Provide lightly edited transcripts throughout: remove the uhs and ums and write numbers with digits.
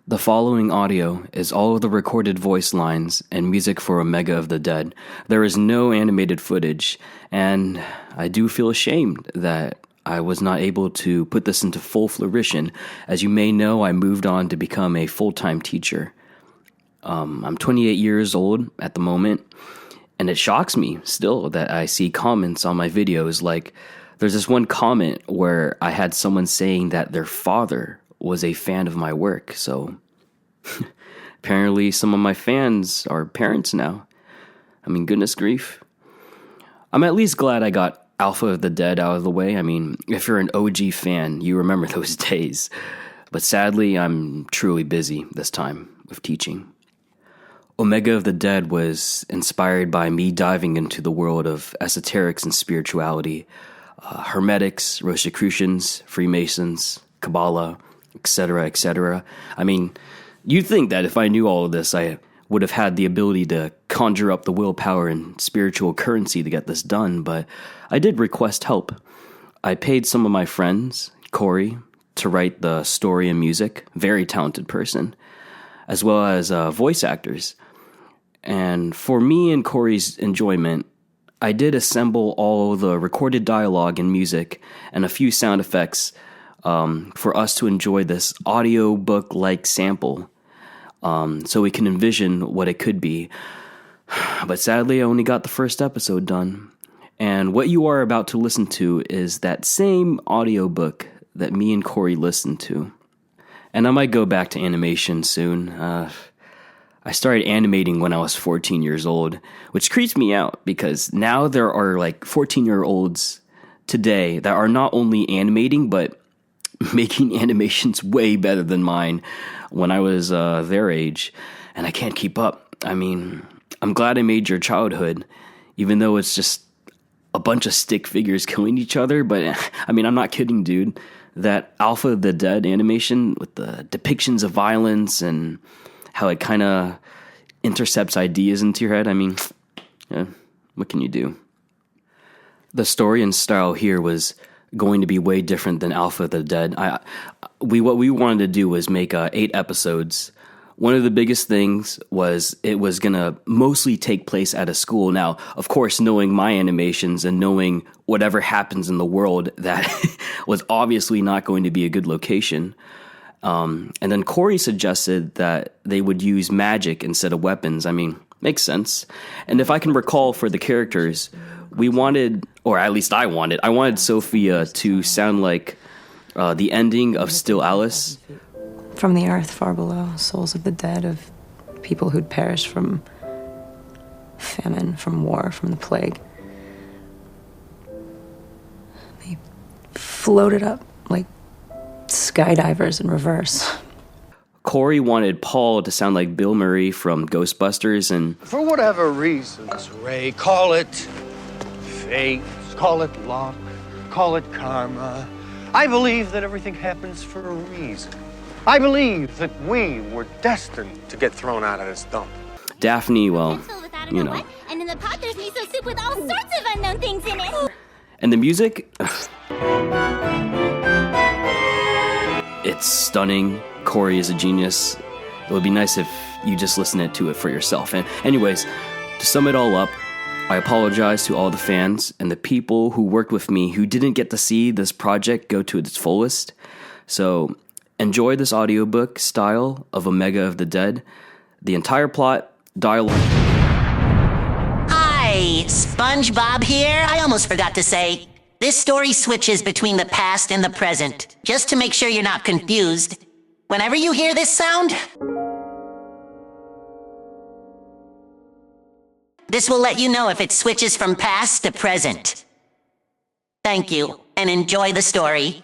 The following audio is all of the recorded voice lines and music for Omega of the Dead. There is no animated footage, and I do feel ashamed that I was not able to put this into full fruition. As you may know, I moved on to become a full-time teacher. I'm 28 years old at the moment, and it shocks me still that I see comments on my videos like, there's this one comment where I had someone saying that their father was a fan of my work, so apparently some of my fans are parents now. I mean, goodness grief. I'm at least glad I got Alpha of the Dead out of the way. I mean, if you're an OG fan, you remember those days. But sadly, I'm truly busy this time with teaching. Omega of the Dead was inspired by me diving into the world of esoterics and spirituality, Hermetics, Rosicrucians, Freemasons, Kabbalah, etc., etc. I mean, you'd think that if I knew all of this, I would have had the ability to conjure up the willpower and spiritual currency to get this done, but I did request help. I paid some of my friends, Cory, to write the story and music, very talented person, as well as voice actors. And for me and Cory's enjoyment, I did assemble all the recorded dialogue and music and a few sound effects for us to enjoy this audiobook-like sample, so we can envision what it could be. But sadly, I only got the first episode done. And what you are about to listen to is that same audiobook that me and Cory listened to. And I might go back to animation soon. I started animating when I was 14 years old, which creeps me out because now there are like 14-year-olds today that are not only animating, but making animations way better than mine when I was their age, and I can't keep up. I mean, I'm glad I made your childhood, even though it's just a bunch of stick figures killing each other, but I mean, I'm not kidding, dude. That Alpha of the Dead animation with the depictions of violence and how it kind of intercepts ideas into your head, I mean, yeah, what can you do? The story and style here was going to be way different than Alpha of the Dead. What we wanted to do was make 8 episodes. One of the biggest things was it was going to mostly take place at a school. Now, of course, knowing my animations and knowing whatever happens in the world, that was obviously not going to be a good location. And then Cory suggested that they would use magic instead of weapons. I mean, makes sense. And if I can recall for the characters, we wanted, or at least I wanted Sophia to sound like the ending of Still Alice. From the earth far below, souls of the dead, of people who'd perished from famine, from war, from the plague. They floated up like skydivers in reverse. Cory wanted Paul to sound like Bill Murray from Ghostbusters, and for whatever reasons, Ray, call it fate, call it luck, call it karma, I believe that everything happens for a reason. I believe that we were destined to get thrown out of this dump. Daphne, well, you know. And in the pot there's miso soup with all sorts of unknown things in it. And the music, it's stunning. Cory is a genius. It would be nice if you just listened to it for yourself. And anyways, to sum it all up, I apologize to all the fans and the people who worked with me who didn't get to see this project go to its fullest. So enjoy this audiobook style of Omega of the Dead. The entire plot, dialogue. Hi, SpongeBob here. I almost forgot to say, this story switches between the past and the present. Just to make sure you're not confused, whenever you hear this sound, this will let you know if it switches from past to present. Thank you, and enjoy the story.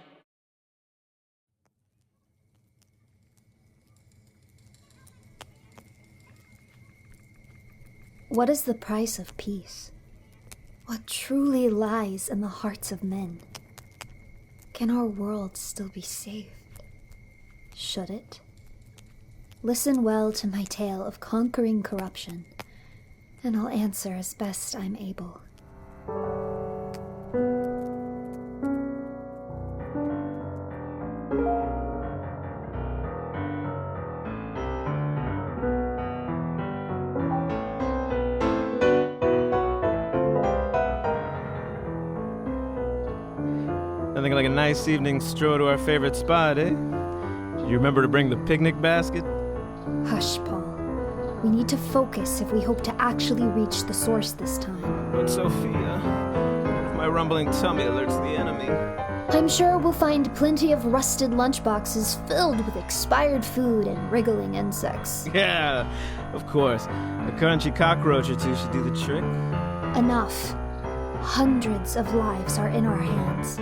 What is the price of peace? What truly lies in the hearts of men? Can our world still be saved? Should it? Listen well to my tale of conquering corruption, and I'll answer as best I'm able. Sounding like a nice evening stroll to our favorite spot, eh? Did you remember to bring the picnic basket? Hush, Paul. We need to focus if we hope to actually reach the source this time. But Sophia, if my rumbling tummy alerts the enemy. I'm sure we'll find plenty of rusted lunchboxes filled with expired food and wriggling insects. Yeah, of course. A crunchy cockroach or two should do the trick. Enough. Hundreds of lives are in our hands,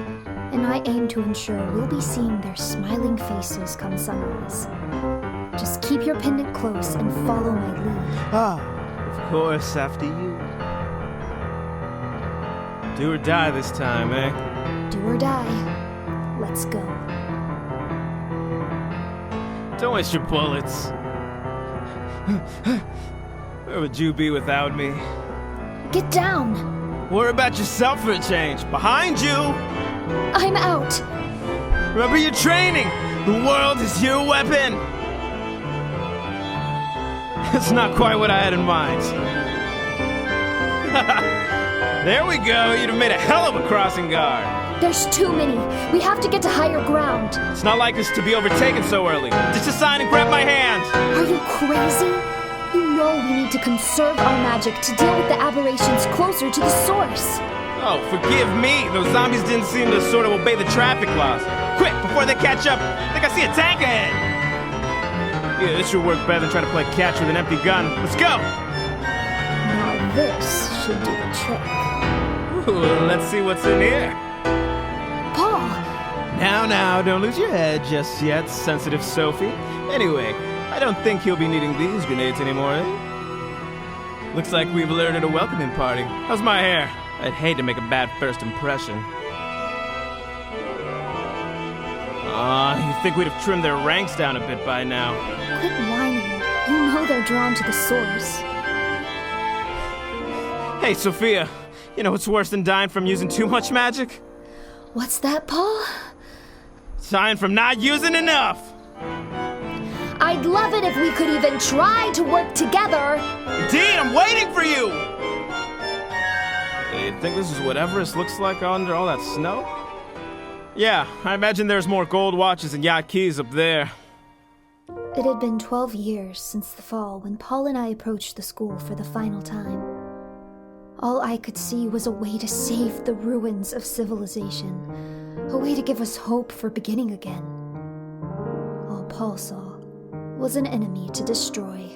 and I aim to ensure we'll be seeing their smiling faces come sunrise. Just keep your pendant close and follow my lead. Ah, of course, after you. Do or die this time, eh? Do or die. Let's go. Don't waste your bullets. Where would you be without me? Get down! Worry about yourself for a change. Behind you! I'm out! Remember your training! The world is your weapon! That's not quite what I had in mind. There we go, you'd have made a hell of a crossing guard. There's too many. We have to get to higher ground. It's not like us to be overtaken so early. Just a sign and grab my hand! Are you crazy? You know we need to conserve our magic to deal with the aberrations closer to the source. Oh, forgive me. Those zombies didn't seem to sort of obey the traffic laws. Quick, before they catch up. I think I see a tank ahead. Yeah, this should work better than trying to play catch with an empty gun. Let's go! Now this should do the trick. Ooh, let's see what's in here. Paul! Now, don't lose your head just yet, sensitive Sophie. Anyway, I don't think he'll be needing these grenades anymore, eh? Looks like we've alerted a welcoming party. How's my hair? I'd hate to make a bad first impression. You think we'd have trimmed their ranks down a bit by now. Quit whining. You know they're drawn to the source. Hey, Sophia. You know what's worse than dying from using too much magic? What's that, Paul? Dying from not using enough! I'd love it if we could even try to work together. Indeed, I'm waiting for you! You think this is what Everest looks like under all that snow? Yeah, I imagine there's more gold watches and yacht keys up there. It had been 12 years since the fall when Paul and I approached the school for the final time. All I could see was a way to save the ruins of civilization, a way to give us hope for beginning again. All Paul saw was an enemy to destroy.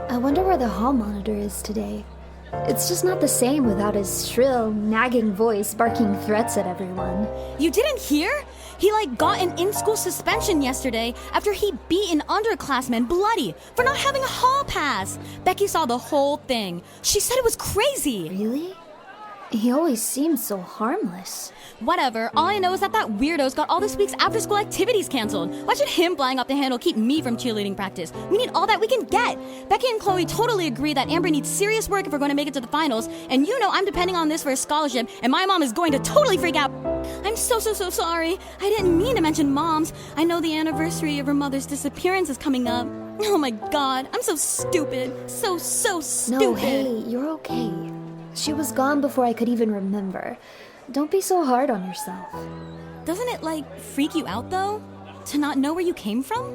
I wonder where the hall monitor is today. It's just not the same without his shrill, nagging voice barking threats at everyone. You didn't hear? He, got an in-school suspension yesterday after he beat an underclassman bloody for not having a hall pass. Becky saw the whole thing. She said it was crazy. Really? He always seemed so harmless. Whatever. All I know is that weirdo's got all this week's after-school activities canceled. Why should him flying off the handle keep me from cheerleading practice? We need all that we can get. Becky and Chloe totally agree that Amber needs serious work if we're going to make it to the finals, and you know I'm depending on this for a scholarship, and my mom is going to totally freak out. I'm so sorry. I didn't mean to mention moms. I know the anniversary of her mother's disappearance is coming up. Oh my god, I'm so stupid. So stupid. No, hey, you're okay. She was gone before I could even remember. Don't be so hard on yourself. Doesn't it, freak you out, though? To not know where you came from?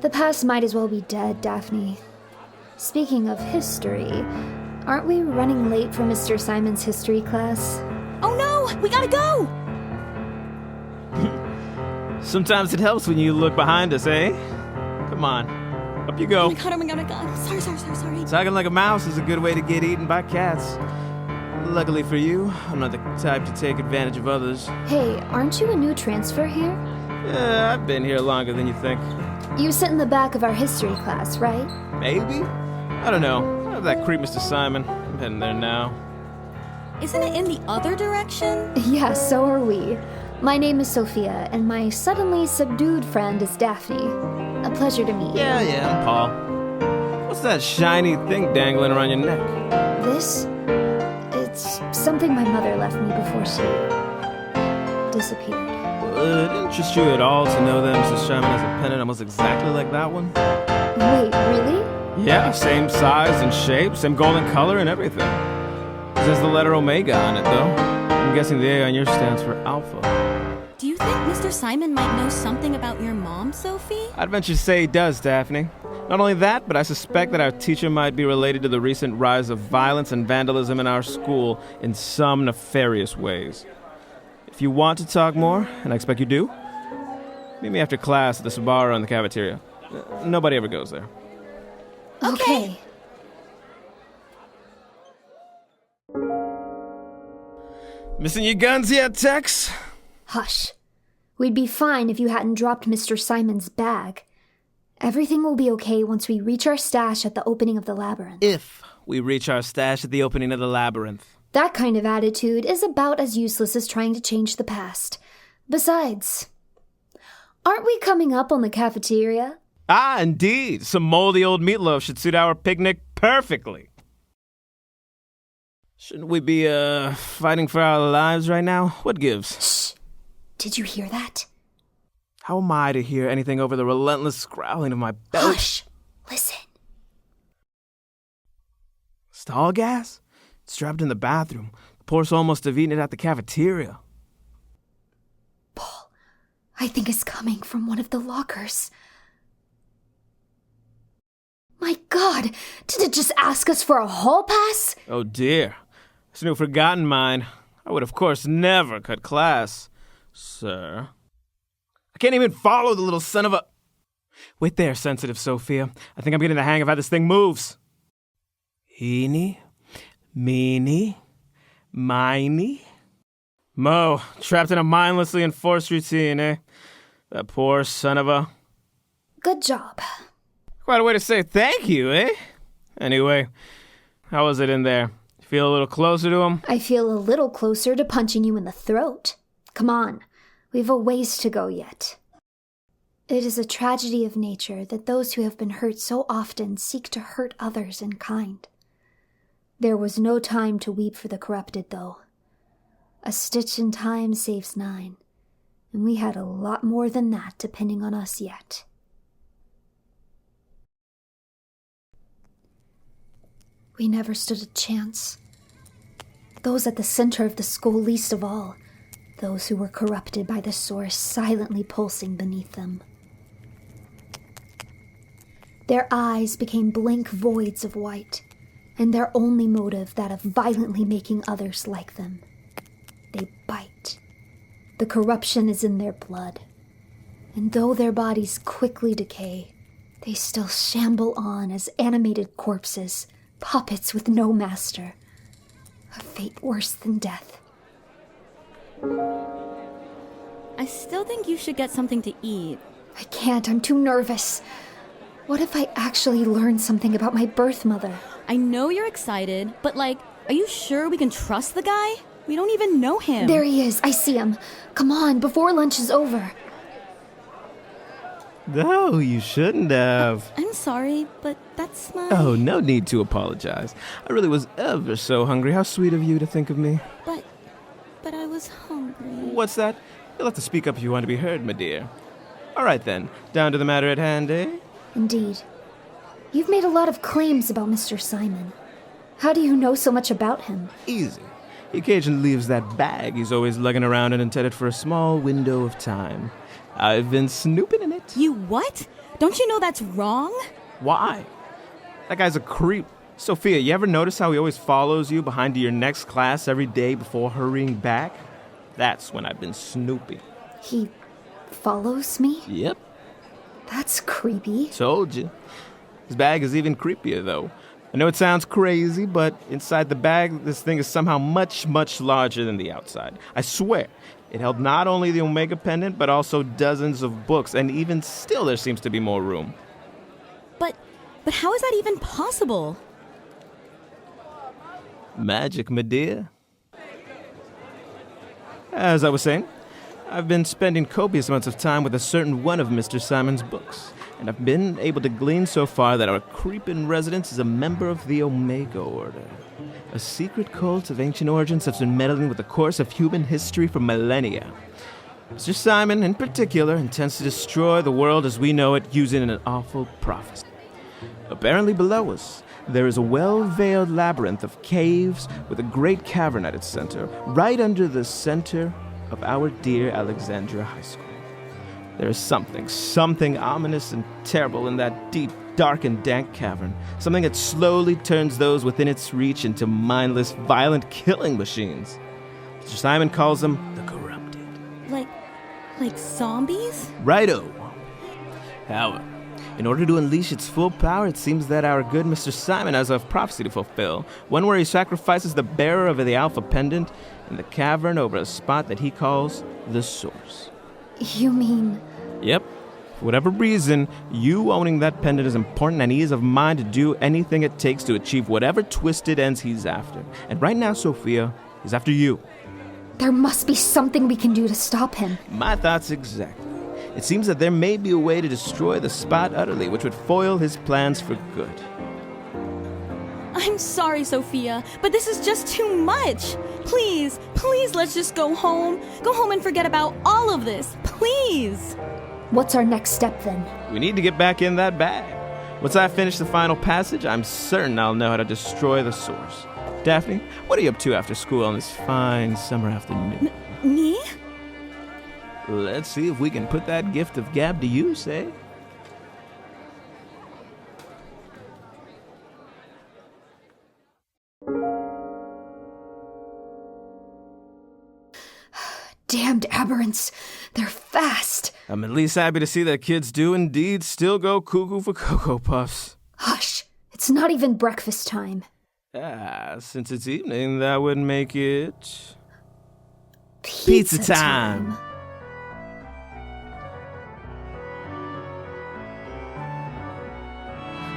The past might as well be dead, Daphne. Speaking of history, aren't we running late for Mr. Simon's history class? Oh no! We gotta go! Sometimes it helps when you look behind us, eh? Come on. Up you go. Oh my god. Sorry. Talking like a mouse is a good way to get eaten by cats. Luckily for you, I'm not the type to take advantage of others. Hey, aren't you a new transfer here? Yeah, I've been here longer than you think. You sit in the back of our history class, right? Maybe? I don't know. I have that creep Mr. Simon. I'm heading there now. Isn't it in the other direction? Yeah, so are we. My name is Sophia, and my suddenly subdued friend is Daphne. A pleasure to meet you. Yeah, I'm Paul. What's What's that shiny thing dangling around your neck? This? It's something my mother left me before she disappeared. Would it interest you at all to know that Mrs. Sherman has a pendant almost exactly like that one? Wait, really? Yeah, same size and shape, same golden color and everything. It says the letter Omega on it, though. I'm guessing the A on yours stands for Alpha. Do you think Mr. Simon might know something about your mom, Sophie? I'd venture to say he does, Daphne. Not only that, but I suspect that our teacher might be related to the recent rise of violence and vandalism in our school in some nefarious ways. If you want to talk more, and I expect you do, meet me after class at the Sabara in the cafeteria. Nobody ever goes there. Okay. Missing your guns yet, Tex? Hush. We'd be fine if you hadn't dropped Mr. Simon's bag. Everything will be okay once we reach our stash at the opening of the labyrinth. If we reach our stash at the opening of the labyrinth. That kind of attitude is about as useless as trying to change the past. Besides, aren't we coming up on the cafeteria? Ah, indeed. Some moldy old meatloaf should suit our picnic perfectly. Shouldn't we be, fighting for our lives right now? What gives? Shh. Did you hear that? How am I to hear anything over the relentless growling of my belly? Hush. Listen. Stall gas? It's trapped in the bathroom. The poor soul must have eaten it at the cafeteria. Paul, I think it's coming from one of the lockers. My God, did it just ask us for a hall pass? Oh dear. It's no forgotten mine. I would, of course, never cut class, sir. I can't even follow the little son of a... Wait there, sensitive Sophia. I think I'm getting the hang of how this thing moves. Eeny, meeny, miny. Mo, trapped in a mindlessly enforced routine, eh? That poor son of a... Good job. Quite a way to say thank you, eh? Anyway, how was it in there? You feel a little closer to him? I feel a little closer to punching you in the throat. Come on, we've a ways to go yet. It is a tragedy of nature that those who have been hurt so often seek to hurt others in kind. There was no time to weep for the corrupted, though. A stitch in time saves 9, and we had a lot more than that depending on us yet. We never stood a chance. Those at the center of the school least of all, those who were corrupted by the source silently pulsing beneath them. Their eyes became blank voids of white, and their only motive that of violently making others like them. They bite. The corruption is in their blood, and though their bodies quickly decay, they still shamble on as animated corpses, puppets with no master. A fate worse than death. I still think you should get something to eat. I can't, I'm too nervous. What if I actually learn something about my birth mother? I know you're excited, but are you sure we can trust the guy? We don't even know him. There he is, I see him. Come on, before lunch is over. No, you shouldn't have. I'm sorry, but that's my... Oh, no need to apologize. I really was ever so hungry. How sweet of you to think of me. But I was hungry. What's that? You'll have to speak up if you want to be heard, my dear. All right, then. Down to the matter at hand, eh? Indeed. You've made a lot of claims about Mr. Simon. How do you know so much about him? Easy. He occasionally leaves that bag he's always lugging around and intended for a small window of time. I've been snooping in it. You what? Don't you know that's wrong? Why? That guy's a creep. Sophia, you ever notice how he always follows you behind to your next class every day before hurrying back? That's when I've been snooping. He follows me? Yep. That's creepy. Told you. His bag is even creepier, though. I know it sounds crazy, but inside the bag, this thing is somehow much, much larger than the outside. I swear, it held not only the Omega pendant, but also dozens of books, and even still there seems to be more room. But how is that even possible? Magic, my dear. As I was saying, I've been spending copious amounts of time with a certain one of Mr. Simon's books. and I've been able to glean so far that our creeping resident is a member of the Omega Order, a secret cult of ancient origins that's been meddling with the course of human history for millennia. Mr. Simon, in particular, intends to destroy the world as we know it using an awful prophecy. Apparently below us, there is a well-veiled labyrinth of caves with a great cavern at its center, right under the center of our dear Alexandria High School. There is something ominous and terrible in that deep, dark, and dank cavern. Something that slowly turns those within its reach into mindless, violent killing machines. Mr. Simon calls them the corrupted. Like zombies? Righto. However, in order to unleash its full power, it seems that our good Mr. Simon has a prophecy to fulfill. One where he sacrifices the bearer of the Alpha Pendant in the cavern over a spot that he calls the Source. You mean... Yep. For whatever reason, you owning that pendant is important, and he is of mind to do anything it takes to achieve whatever twisted ends he's after. And right now, Sophia, he's after you. There must be something we can do to stop him. My thoughts exactly. It seems that there may be a way to destroy the spot utterly, which would foil his plans for good. I'm sorry, Sophia, but this is just too much. Please, let's just go home. Go home and forget about all of this. Please. What's our next step then? We need to get back in that bag. Once I finish the final passage, I'm certain I'll know how to destroy the Source. Daphne, what are you up to after school on this fine summer afternoon? Me? Let's see if we can put that gift of gab to use, eh? Damned aberrants. They're fast. I'm at least happy to see that kids do indeed still go cuckoo for Cocoa Puffs. Hush. It's not even breakfast time. Since it's evening, that would make it... Pizza time.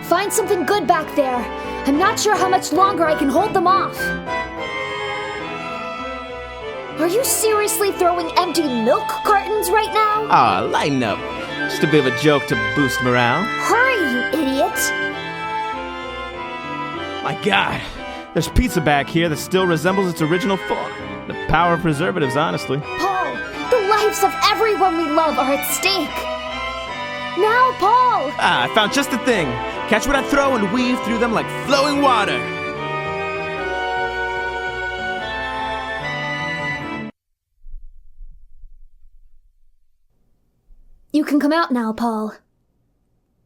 Find something good back there. I'm not sure how much longer I can hold them off. Are you seriously throwing empty milk cartons right now? Aw, lighten up. Just a bit of a joke to boost morale. Hurry, you idiot! My God, there's pizza back here that still resembles its original form. The power of preservatives, honestly. Paul, the lives of everyone we love are at stake. Now, Paul! I found just the thing. Catch what I throw and weave through them like flowing water. You can come out now, Paul.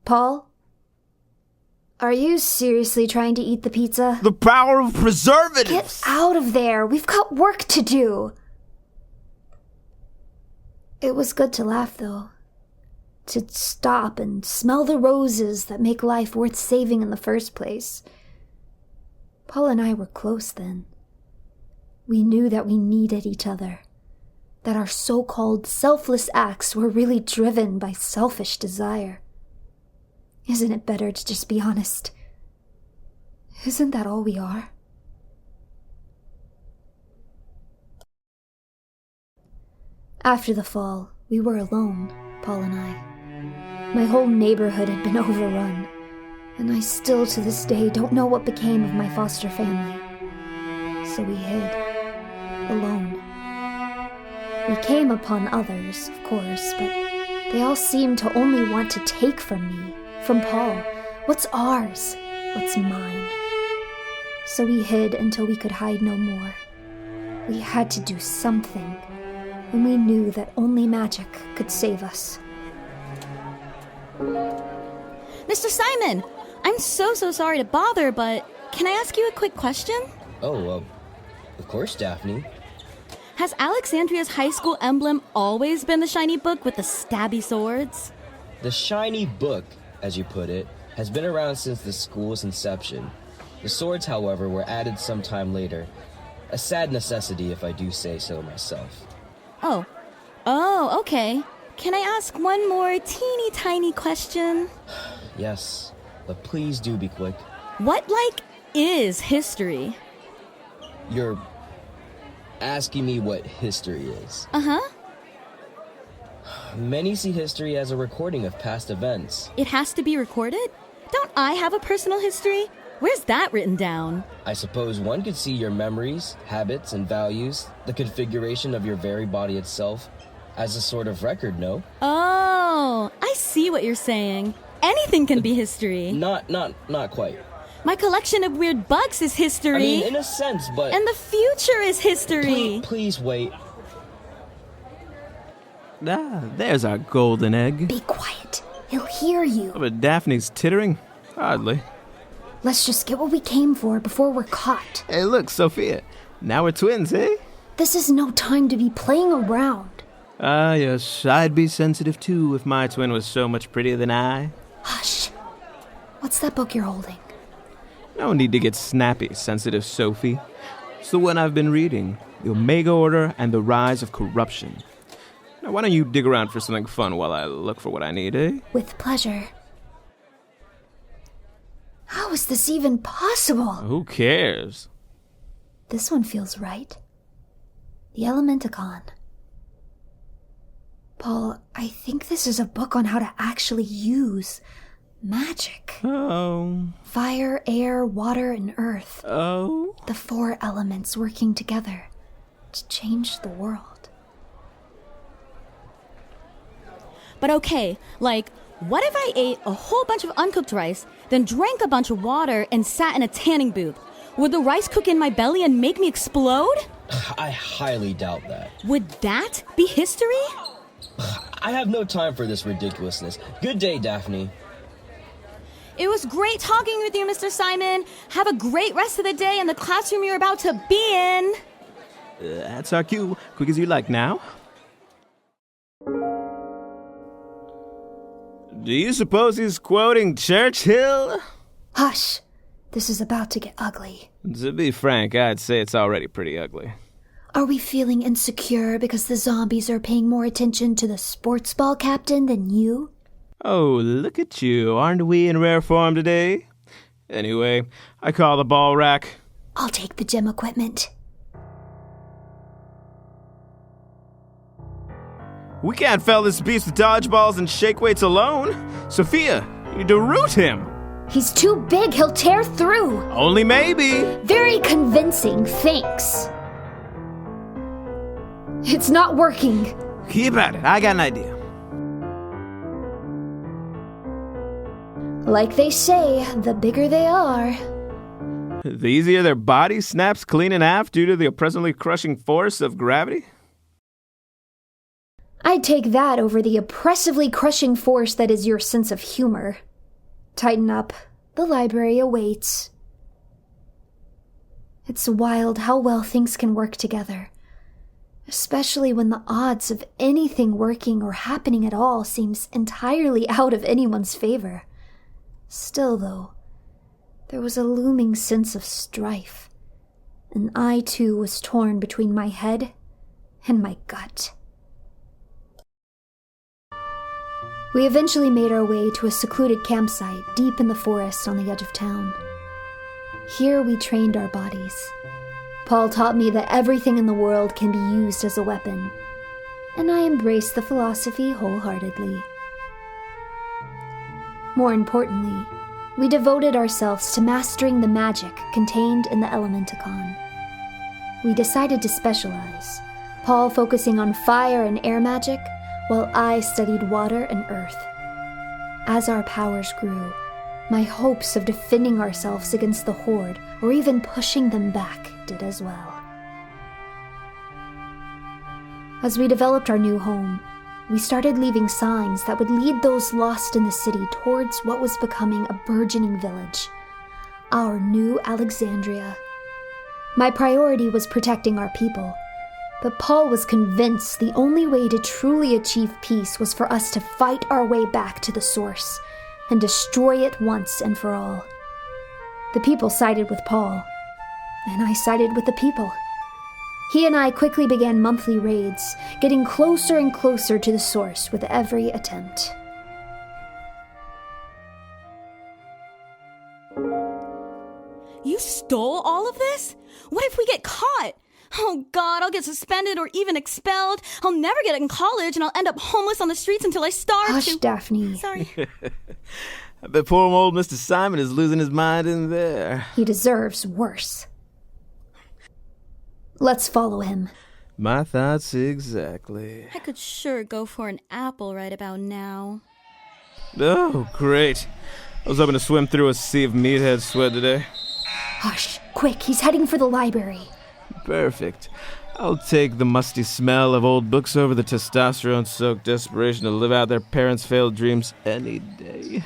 Paul? Are you seriously trying to eat the pizza? The power of preservatives! Get out of there. We've got work to do. It was good to laugh, though. To stop and smell the roses that make life worth saving in the first place. Paul and I were close then. We knew that we needed each other. That our so-called selfless acts were really driven by selfish desire. Isn't it better to just be honest? Isn't that all we are? After the fall, we were alone, Paul and I. My whole neighborhood had been overrun, and I still to this day don't know what became of my foster family. So we hid, alone. We came upon others, of course, but they all seemed to only want to take from me, from Paul. What's ours? What's mine? So we hid until we could hide no more. We had to do something, and we knew that only magic could save us. Mr. Simon, I'm so sorry to bother, but can I ask you a quick question? Oh, of course, Daphne. Has Alexandria's high school emblem always been the shiny book with the stabby swords? The shiny book, as you put it, has been around since the school's inception. The swords, however, were added sometime later. A sad necessity, if I do say so myself. Oh, okay. Can I ask one more teeny tiny question? Yes, but please do be quick. What, is history? You're asking me what history is? Uh-huh. Many see history as a recording of past events. It has to be recorded? Don't I have a personal history? Where's that written down? I suppose one could see your memories, habits, and values, the configuration of your very body itself, as a sort of record, no? Oh, I see what you're saying. Anything can be history. Not quite. My collection of weird bugs is history. I mean, in a sense, but... And the future is history. Please wait. There's our golden egg. Be quiet. He'll hear you. Oh, but Daphne's tittering? Hardly. Let's just get what we came for before we're caught. Hey, look, Sophia. Now we're twins, eh? This is no time to be playing around. Ah, yes. I'd be sensitive, too, if my twin was so much prettier than I. Hush. What's that book you're holding? No need to get snappy, sensitive Sophie. It's the one I've been reading. The Omega Order and the Rise of Corruption. Now, why don't you dig around for something fun while I look for what I need, eh? With pleasure. How is this even possible? Who cares? This one feels right. The Elementicon. Paul, I think this is a book on how to actually use magic. Oh. Fire, air, water, and earth. Oh. The 4 elements working together to change the world. But okay, like, what if I ate a whole bunch of uncooked rice, then drank a bunch of water and sat in a tanning booth? Would the rice cook in my belly and make me explode? I highly doubt that. Would that be history? I have no time for this ridiculousness. Good day, Daphne. It was great talking with you, Mr. Simon. Have a great rest of the day in the classroom you're about to be in. That's our cue. Quick as you like now. Do you suppose he's quoting Churchill? Hush. This is about to get ugly. To be frank, I'd say it's already pretty ugly. Are we feeling insecure because the zombies are paying more attention to the sports ball captain than you? Oh, look at you. Aren't we in rare form today? Anyway, I call the ball rack. I'll take the gym equipment. We can't fell this beast with dodgeballs and shake weights alone. Sophia, you need to root him. He's too big, he'll tear through. Only maybe. Very convincing, thanks. It's not working. Keep at it, I got an idea. Like they say, the bigger they are. The easier their body snaps clean in half due to the oppressively crushing force of gravity? I'd take that over the oppressively crushing force that is your sense of humor. Tighten up. The library awaits. It's wild how well things can work together. Especially when the odds of anything working or happening at all seems entirely out of anyone's favor. Still, though, there was a looming sense of strife, and I, too, was torn between my head and my gut. We eventually made our way to a secluded campsite deep in the forest on the edge of town. Here we trained our bodies. Paul taught me that everything in the world can be used as a weapon, and I embraced the philosophy wholeheartedly. More importantly, we devoted ourselves to mastering the magic contained in the Elementicon. We decided to specialize, Paul focusing on fire and air magic, while I studied water and earth. As our powers grew, my hopes of defending ourselves against the Horde, or even pushing them back, did as well. As we developed our new home, we started leaving signs that would lead those lost in the city towards what was becoming a burgeoning village, our new Alexandria. My priority was protecting our people, but Paul was convinced the only way to truly achieve peace was for us to fight our way back to the source and destroy it once and for all. The people sided with Paul, and I sided with the people. He and I quickly began monthly raids, getting closer and closer to the source with every attempt. You stole all of this? What if we get caught? Oh God, I'll get suspended or even expelled. I'll never get in college and I'll end up homeless on the streets until I starve. Hush, Daphne. Sorry. I bet poor old Mr. Simon is losing his mind in there. He deserves worse. Let's follow him. My thoughts exactly. I could sure go for an apple right about now. Oh, great. I was hoping to swim through a sea of meathead sweat today. Hush, quick, he's heading for the library. Perfect. I'll take the musty smell of old books over the testosterone-soaked desperation to live out their parents' failed dreams any day.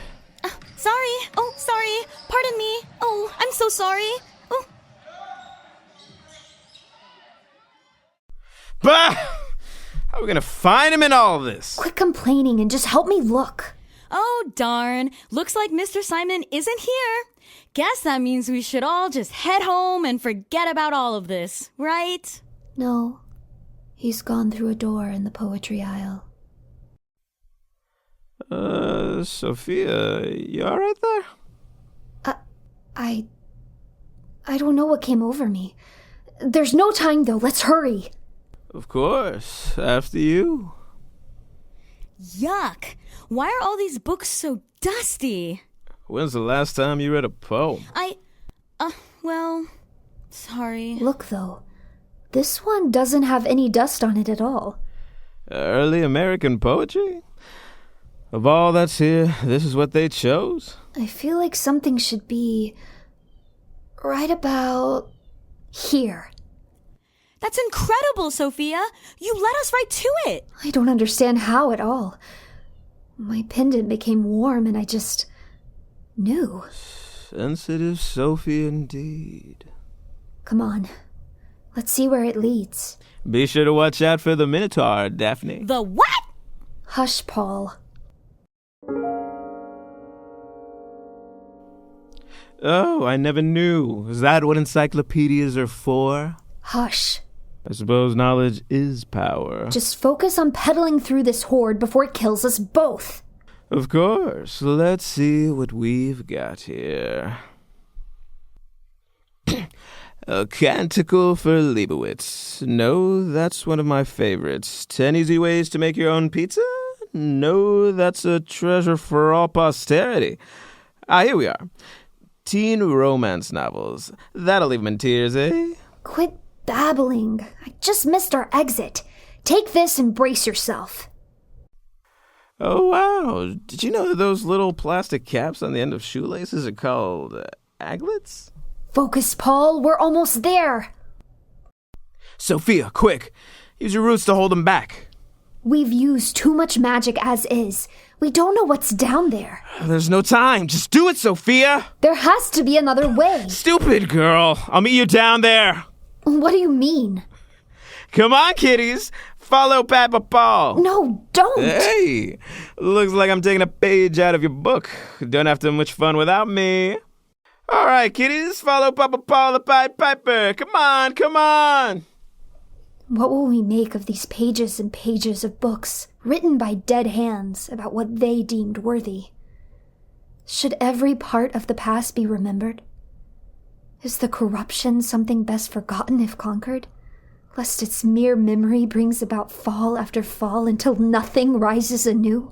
Sorry. Oh, sorry. Pardon me. Oh, I'm so sorry. Oh. Bah! How are we gonna find him in all this? Quit complaining and just help me look. Oh, darn. Looks like Mr. Simon isn't here. Guess that means we should all just head home and forget about all of this, right? No, he's gone through a door in the poetry aisle. Sophia, you alright there? I don't know what came over me. There's no time, though. Let's hurry. Of course. After you. Yuck. Why are all these books so dusty? When's the last time you read a poem? Well, sorry. Look, though. This one doesn't have any dust on it at all. Early American poetry? Of all that's here, this is what they chose? I feel like something should be right about here. That's incredible, Sophia. You led us right to it. I don't understand how at all. My pendant became warm and I just knew. Sensitive Sophie indeed. Come on. Let's see where it leads. Be sure to watch out for the Minotaur, Daphne. The what? Hush, Paul. Oh, I never knew. Is that what encyclopedias are for? Hush. I suppose knowledge is power. Just focus on pedaling through this horde before it kills us both. Of course. Let's see what we've got here. A Canticle for Leibowitz. No, that's one of my favorites. 10 easy ways to make your own pizza? No, that's a treasure for all posterity. Here we are. Teen romance novels. That'll leave 'em in tears, eh? Quit babbling. I just missed our exit. Take this and brace yourself. Oh, wow. Did you know that those little plastic caps on the end of shoelaces are called aglets? Focus, Paul. We're almost there. Sophia, quick. Use your roots to hold them back. We've used too much magic as is. We don't know what's down there. There's no time. Just do it, Sophia. There has to be another way. Stupid girl. I'll meet you down there. What do you mean? Come on, kiddies. Follow Papa Paul. No, don't. Hey, looks like I'm taking a page out of your book. Don't have too much fun without me. All right, kiddies, follow Papa Paul the Pied Piper. Come on, come on. What will we make of these pages and pages of books written by dead hands about what they deemed worthy? Should every part of the past be remembered? Is the corruption something best forgotten if conquered, lest its mere memory brings about fall after fall until nothing rises anew?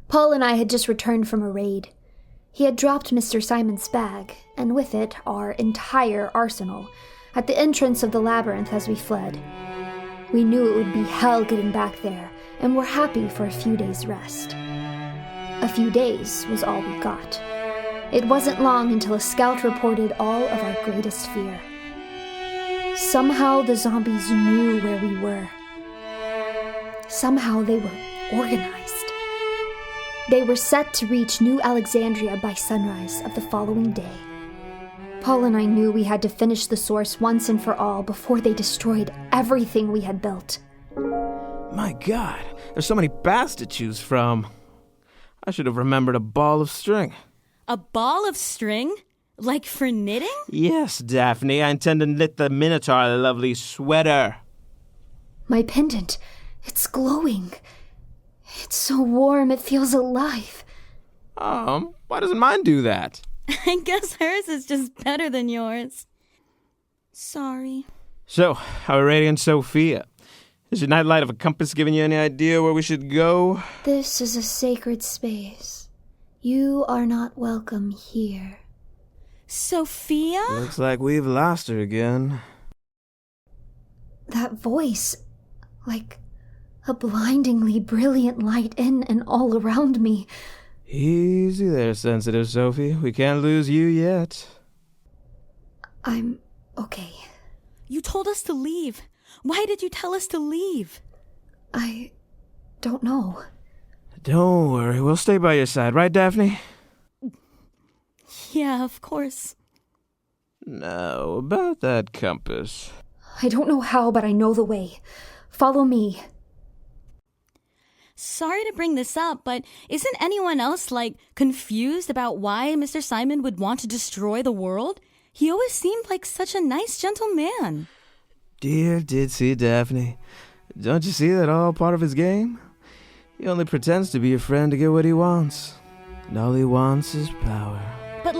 Paul and I had just returned from a raid. He had dropped Mr. Simon's bag, and with it our entire arsenal, at the entrance of the Labyrinth as we fled. We knew it would be hell getting back there, and were happy for a few days' rest. A few days was all we got. It wasn't long until a scout reported all of our greatest fear. Somehow the zombies knew where we were. Somehow they were organized. They were set to reach New Alexandria by sunrise of the following day. Paul and I knew we had to finish the source once and for all before they destroyed everything we had built. My God, there's so many baths to choose from. I should have remembered a ball of string. A ball of string? Like for knitting? Yes, Daphne, I intend to knit the Minotaur a lovely sweater. My pendant, it's glowing. It's so warm, it feels alive. Why doesn't mine do that? I guess hers is just better than yours. Sorry. So, how are Ray and Sophia? Is your nightlight of a compass giving you any idea where we should go? This is a sacred space. You are not welcome here. Sophia? Looks like we've lost her again. That voice, like a blindingly brilliant light in and all around me. Easy there, sensitive Sophie. We can't lose you yet. I'm okay. You told us to leave. Why did you tell us to leave? I don't know. Don't worry, we'll stay by your side, right, Daphne? Yeah, of course. Now, about that compass. I don't know how, but I know the way. Follow me. Sorry to bring this up, but isn't anyone else, confused about why Mr. Simon would want to destroy the world? He always seemed like such a nice, gentle man. Dear Ditzy Daphne, don't you see that all part of his game? He only pretends to be your friend to get what he wants. And all he wants is power. But,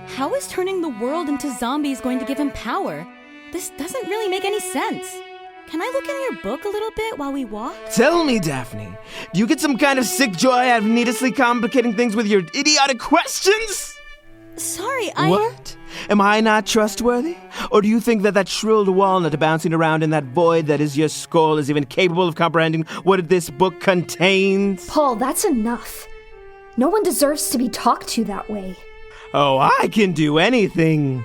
how is turning the world into zombies going to give him power? This doesn't really make any sense. Can I look in your book a little bit while we walk? Tell me, Daphne, do you get some kind of sick joy out of needlessly complicating things with your idiotic questions? Sorry, What? Am I not trustworthy? Or do you think that shrilled walnut bouncing around in that void that is your skull is even capable of comprehending what this book contains? Paul, that's enough. No one deserves to be talked to that way. Oh, I can do anything.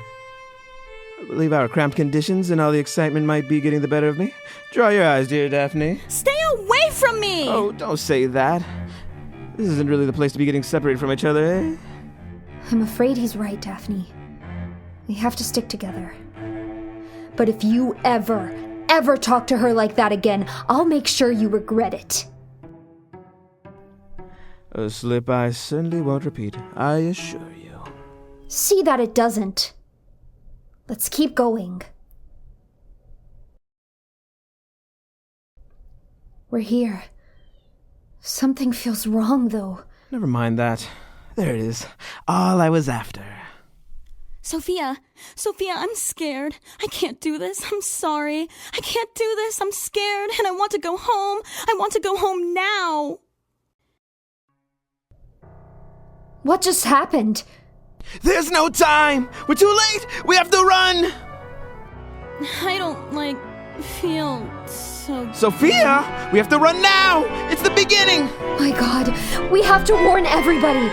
I believe our cramped conditions and all the excitement might be getting the better of me. Dry your eyes, dear Daphne. Stay away from me! Oh, don't say that. This isn't really the place to be getting separated from each other, eh? I'm afraid he's right, Daphne. We have to stick together. But if you ever talk to her like that again, I'll make sure you regret it. A slip I certainly won't repeat, I assure you. See that it doesn't. Let's keep going. We're here. Something feels wrong, though. Never mind that. There it is. All I was after. Sophia, I'm scared. I can't do this. I'm sorry. I can't do this. I'm scared and I want to go home. I want to go home now. What just happened? There's no time! We're too late! We have to run! I don't, feel so... Sophia! We have to run now! It's the beginning! My God, we have to warn everybody!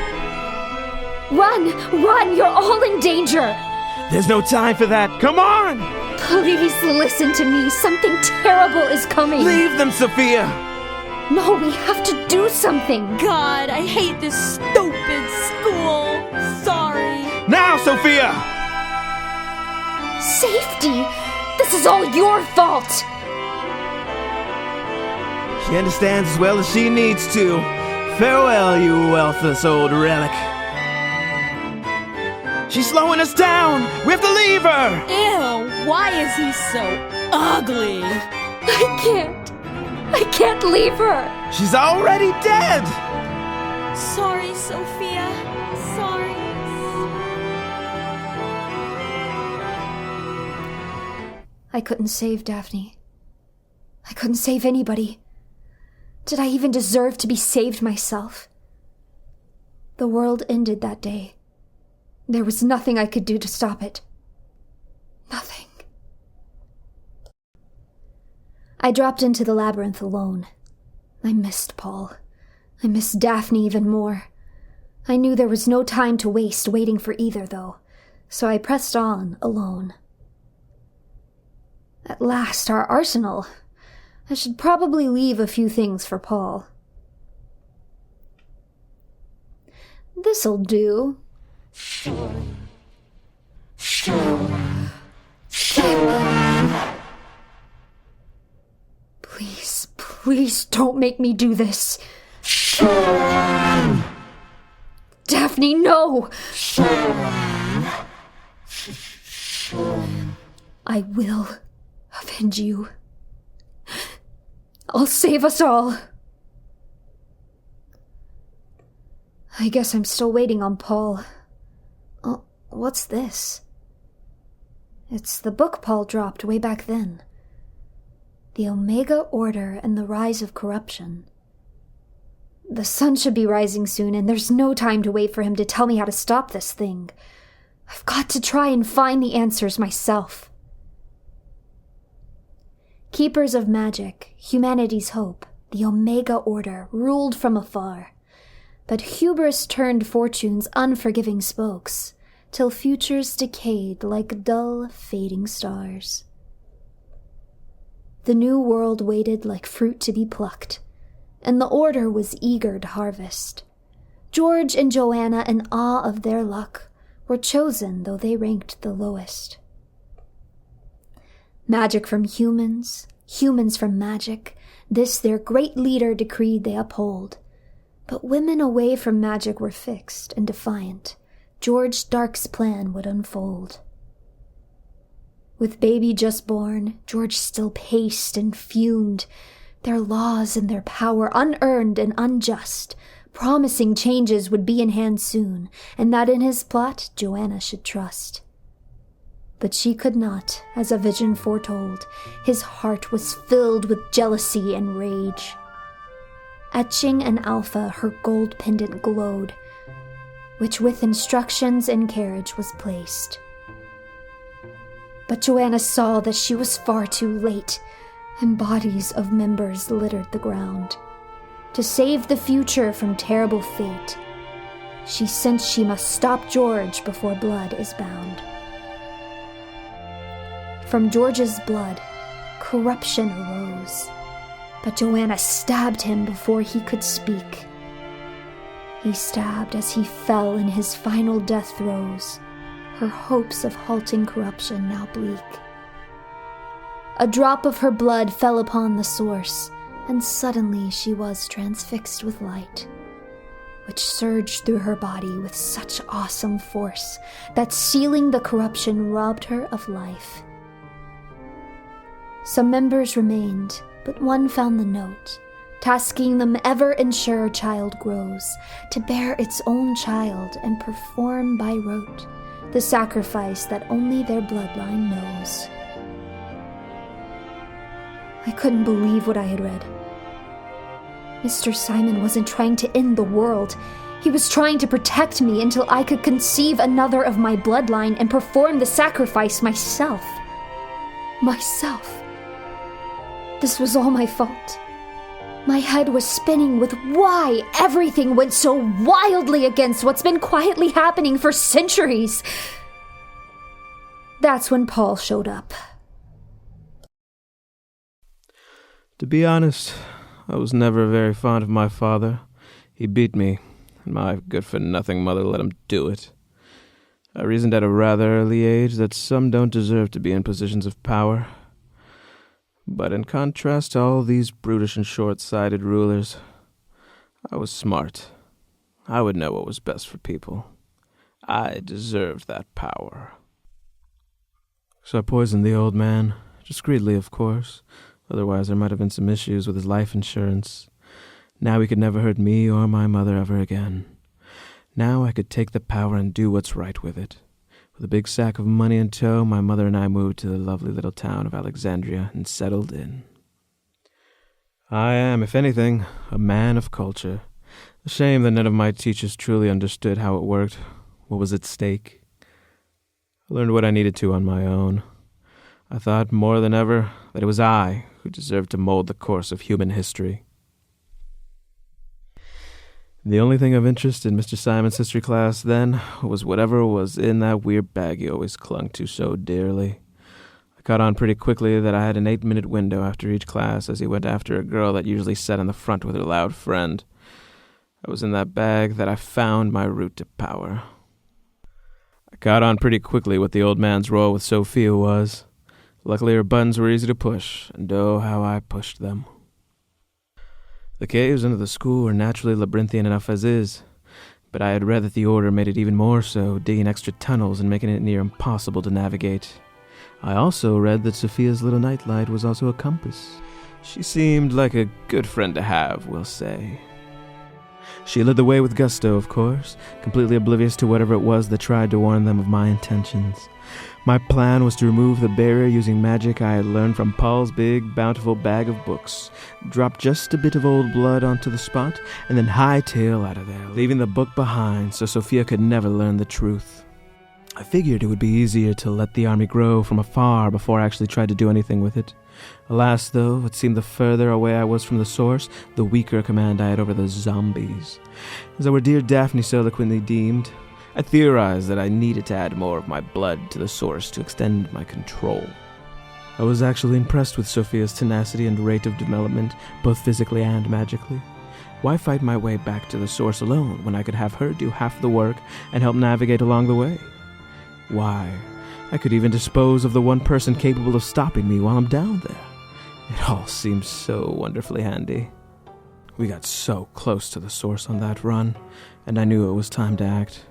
Run! You're all in danger! There's no time for that! Come on! Please listen to me. Something terrible is coming. Leave them, Sophia! No, we have to do something. God, I hate this stupid school. Sorry. Now, Sophia! Safety! This is all your fault! She understands as well as she needs to. Farewell, you worthless old relic. She's slowing us down! We have to leave her! Ew, why is he so ugly? I can't leave her! She's already dead! Sorry, Sophia. Sorry. I couldn't save Daphne. I couldn't save anybody. Did I even deserve to be saved myself? The world ended that day. There was nothing I could do to stop it. Nothing. I dropped into the labyrinth alone. I missed Paul. I missed Daphne even more. I knew there was no time to waste waiting for either, though, so I pressed on alone. At last, our arsenal. I should probably leave a few things for Paul. This'll do. Please don't make me do this. Daphne, no! I will avenge you. I'll save us all. I guess I'm still waiting on Paul. Oh, what's this? It's the book Paul dropped way back then. The Omega Order and the Rise of Corruption. The sun should be rising soon, and there's no time to wait for him to tell me how to stop this thing. I've got to try and find the answers myself. Keepers of magic, humanity's hope, the Omega Order, ruled from afar. But hubris turned fortune's unforgiving spokes, till futures decayed like dull, fading stars. The new world waited like fruit to be plucked, and the Order was eager to harvest. George and Joanna, in awe of their luck, were chosen though they ranked the lowest. Magic from humans, humans from magic, this their great leader decreed they uphold. But women away from magic were fixed and defiant. George Dark's plan would unfold. With baby just born, George still paced and fumed, their laws and their power unearned and unjust, promising changes would be in hand soon, and that in his plot Joanna should trust. But she could not, as a vision foretold. His heart was filled with jealousy and rage. Etching an alpha her gold pendant glowed, which with instructions and carriage was placed. But Joanna saw that she was far too late, and bodies of members littered the ground. To save the future from terrible fate, she sensed she must stop George before blood is bound. From George's blood, corruption arose, but Joanna stabbed him before he could speak. He stabbed as he fell in his final death throes, her hopes of halting corruption now bleak. A drop of her blood fell upon the source, and suddenly she was transfixed with light, which surged through her body with such awesome force that sealing the corruption robbed her of life. Some members remained, but one found the note, tasking them ever ensure child grows, to bear its own child and perform by rote the sacrifice that only their bloodline knows. I couldn't believe what I had read. Mr. Simon wasn't trying to end the world. He was trying to protect me until I could conceive another of my bloodline and perform the sacrifice myself. Myself. This was all my fault. My head was spinning with why everything went so wildly against what's been quietly happening for centuries. That's when Paul showed up. To be honest, I was never very fond of my father. He beat me, and my good-for-nothing mother let him do it. I reasoned at a rather early age that some don't deserve to be in positions of power. But in contrast to all these brutish and short-sighted rulers, I was smart. I would know what was best for people. I deserved that power. So I poisoned the old man, discreetly, of course. Otherwise there might have been some issues with his life insurance. Now he could never hurt me or my mother ever again. Now I could take the power and do what's right with it. With a big sack of money in tow, my mother and I moved to the lovely little town of Alexandria and settled in. I am, if anything, a man of culture. A shame that none of my teachers truly understood how it worked, what was at stake. I learned what I needed to on my own. I thought more than ever that it was I who deserved to mold the course of human history. The only thing of interest in Mr. Simon's history class then was whatever was in that weird bag he always clung to so dearly. I caught on pretty quickly that I had an 8-minute window after each class as he went after a girl that usually sat in the front with her loud friend. It was in that bag that I found my route to power. I caught on pretty quickly what the old man's role with Sophia was. Luckily her buttons were easy to push, and oh, how I pushed them. The caves under the school were naturally labyrinthian enough as is, but I had read that the Order made it even more so, digging extra tunnels and making it near impossible to navigate. I also read that Sophia's little nightlight was also a compass. She seemed like a good friend to have, we'll say. She led the way with gusto, of course, completely oblivious to whatever it was that tried to warn them of my intentions. My plan was to remove the barrier using magic I had learned from Paul's big, bountiful bag of books, drop just a bit of old blood onto the spot, and then hightail out of there, leaving the book behind so Sophia could never learn the truth. I figured it would be easier to let the army grow from afar before I actually tried to do anything with it. Alas, though, it seemed the further away I was from the source, the weaker command I had over the zombies. As our dear Daphne so eloquently deemed, I theorized that I needed to add more of my blood to the source to extend my control. I was actually impressed with Sophia's tenacity and rate of development, both physically and magically. Why fight my way back to the source alone when I could have her do half the work and help navigate along the way? Why, I could even dispose of the one person capable of stopping me while I'm down there. It all seems so wonderfully handy. We got so close to the source on that run, and I knew it was time to act.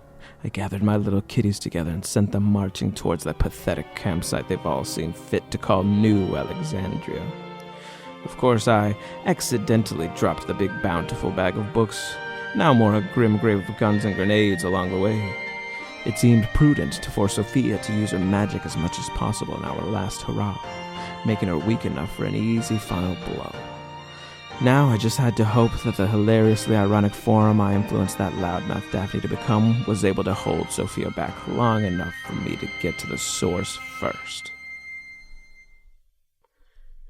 I gathered my little kitties together and sent them marching towards that pathetic campsite they've all seen fit to call New Alexandria. Of course, I accidentally dropped the big bountiful bag of books, now more a grim grave of guns and grenades along the way. It seemed prudent to force Sophia to use her magic as much as possible in our last hurrah, making her weak enough for an easy final blow. Now I just had to hope that the hilariously ironic form I influenced that loudmouth Daphne to become was able to hold Sophia back long enough for me to get to the source first.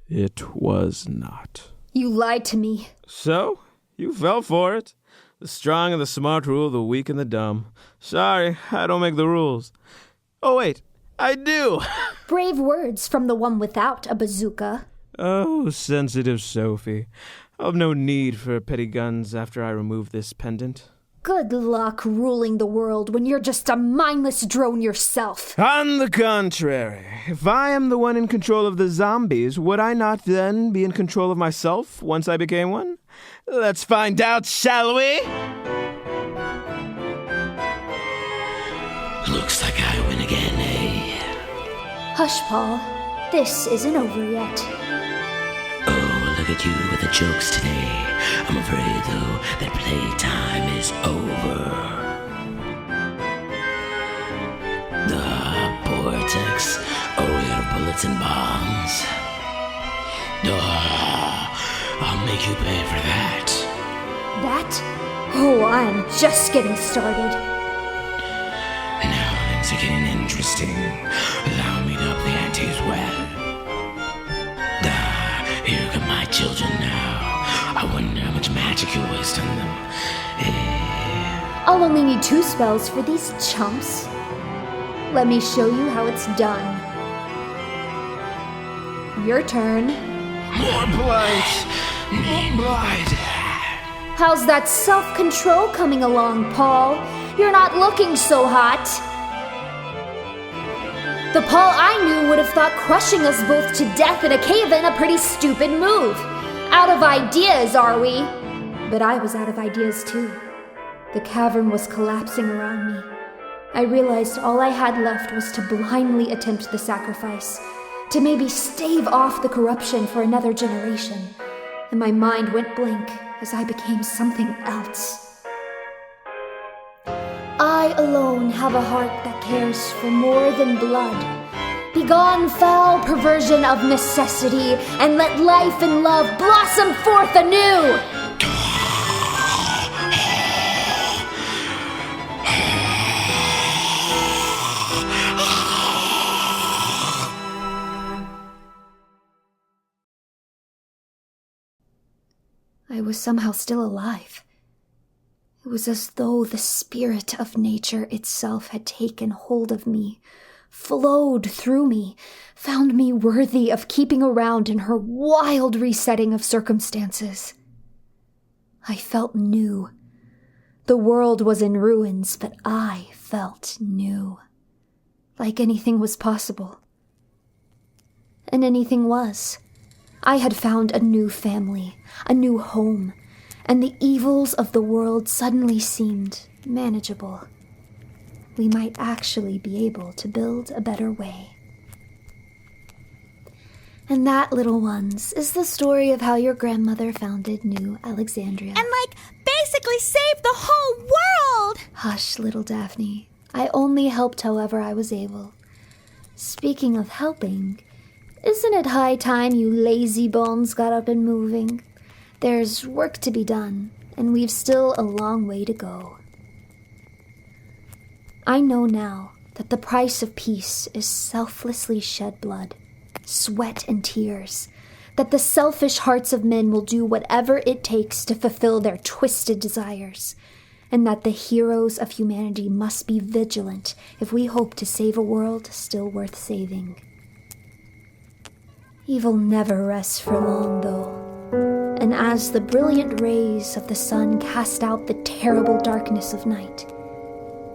It was not. You lied to me. So? You fell for it? The strong and the smart rule the weak and the dumb. Sorry, I don't make the rules. Oh wait, I do! Brave words from the one without a bazooka. Oh, sensitive Sophie. I'll have no need for petty guns after I remove this pendant. Good luck ruling the world when you're just a mindless drone yourself. On the contrary, if I am the one in control of the zombies, would I not then be in control of myself once I became one? Let's find out, shall we? Looks like I win again, eh? Hush, Paul. This isn't over yet. Oh, look at you with the jokes today. I'm afraid, though, that playtime is over. The vortex, your bullets and bombs. I'll make you pay for that. That? Oh, I'm just getting started. Now things are getting interesting. Allow me to up the ante as well. Here come my children now. I wonder how much magic you'll waste on them. I'll only need 2 spells for these chumps. Let me show you how it's done. Your turn. More blight! More blight! How's that self-control coming along, Paul? You're not looking so hot. The Paul I knew would have thought crushing us both to death in a cave-in a pretty stupid move. Out of ideas, are we? But I was out of ideas too. The cavern was collapsing around me. I realized all I had left was to blindly attempt the sacrifice, to maybe stave off the corruption for another generation. And my mind went blank as I became something else. I alone have a heart that cares for more than blood. Begone, foul perversion of necessity, and let life and love blossom forth anew! I was somehow still alive. It was as though the spirit of nature itself had taken hold of me, flowed through me, found me worthy of keeping around in her wild resetting of circumstances. I felt new. The world was in ruins, but I felt new. Like anything was possible. And anything was. I had found a new family, a new home, and the evils of the world suddenly seemed manageable. We might actually be able to build a better way. And that, little ones, is the story of how your grandmother founded New Alexandria. And basically saved the whole world! Hush, little Daphne. I only helped however I was able. Speaking of helping, isn't it high time you lazy bones got up and moving? There's work to be done, and we've still a long way to go. I know now that the price of peace is selflessly shed blood, sweat and tears, that the selfish hearts of men will do whatever it takes to fulfill their twisted desires, and that the heroes of humanity must be vigilant if we hope to save a world still worth saving. Evil never rests for long, though, and as the brilliant rays of the sun cast out the terrible darkness of night,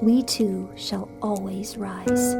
we too shall always rise.